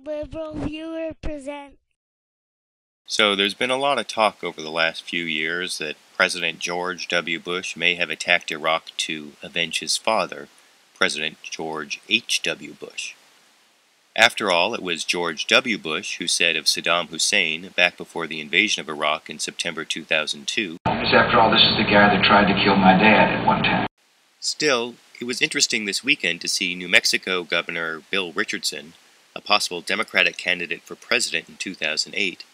Liberal Viewer presents. So there's been a lot of talk over the last few years that President George W. Bush may have attacked Iraq to avenge his father, President George H. W. Bush. After all, it was George W. Bush who said of Saddam Hussein back before the invasion of Iraq in September 2002, After all, this is the guy that tried to kill my dad at one time. Still, it was interesting this weekend to see New Mexico Governor Bill Richardson, a possible Democratic candidate for president in 2008,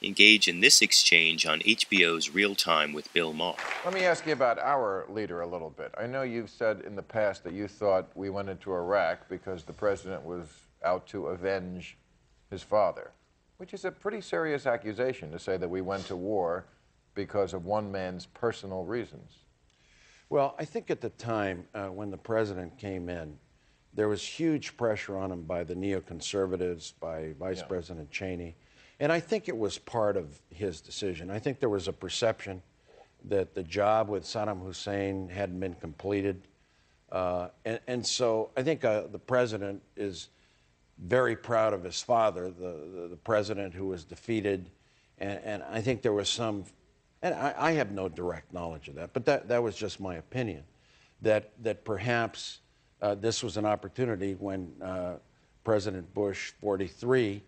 engage in this exchange on HBO's Real Time with Bill Maher. Let me ask you about our leader a little bit. I know you've said in the past that you thought we went into Iraq because the president was out to avenge his father, which is a pretty serious accusation to say that we went to war because of one man's personal reasons. Well, I think at the time when the president came in, there was huge pressure on him by the neoconservatives, by Vice President Cheney, and I think it was part of his decision. I think there was a perception that the job with Saddam Hussein hadn't been completed, and so I think the president is very proud of his father, the president who was defeated, and I think there was some. And I have no direct knowledge of that, but that was just my opinion, that perhaps this was an opportunity when President Bush, 43,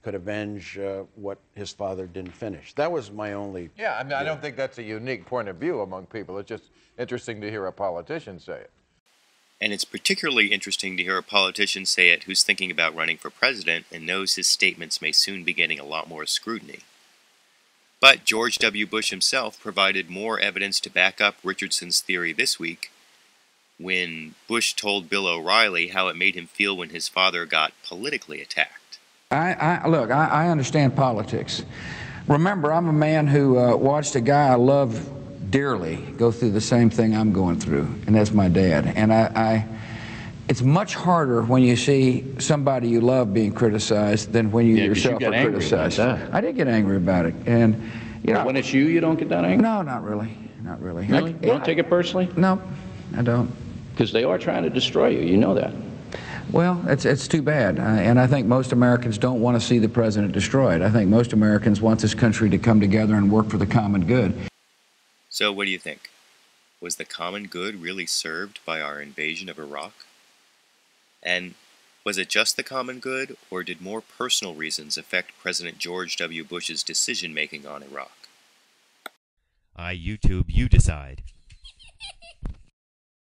could avenge what his father didn't finish. That was my only... Yeah, I mean, I don't think that's a unique point of view among people. It's just interesting to hear a politician say it. And it's particularly interesting to hear a politician say it who's thinking about running for president and knows his statements may soon be getting a lot more scrutiny. But George W. Bush himself provided more evidence to back up Richardson's theory this week when Bush told Bill O'Reilly how it made him feel when his father got politically attacked. Look, I understand politics. Remember, I'm a man who watched a guy I love dearly go through the same thing I'm going through, and that's my dad. And it's much harder when you see somebody you love being criticized than when you yourself are criticized. I did get angry about it, and you know. But when it's you don't get that angry? No, not really, not really. Really? You don't take it personally? No, I don't. Because they are trying to destroy you. You know that. Well, it's too bad, and I think most Americans don't want to see the president destroyed. I think most Americans want this country to come together and work for the common good. So, what do you think? Was the common good really served by our invasion of Iraq? And was it just the common good, or did more personal reasons affect President George W. Bush's decision-making on Iraq? YouTube, you decide.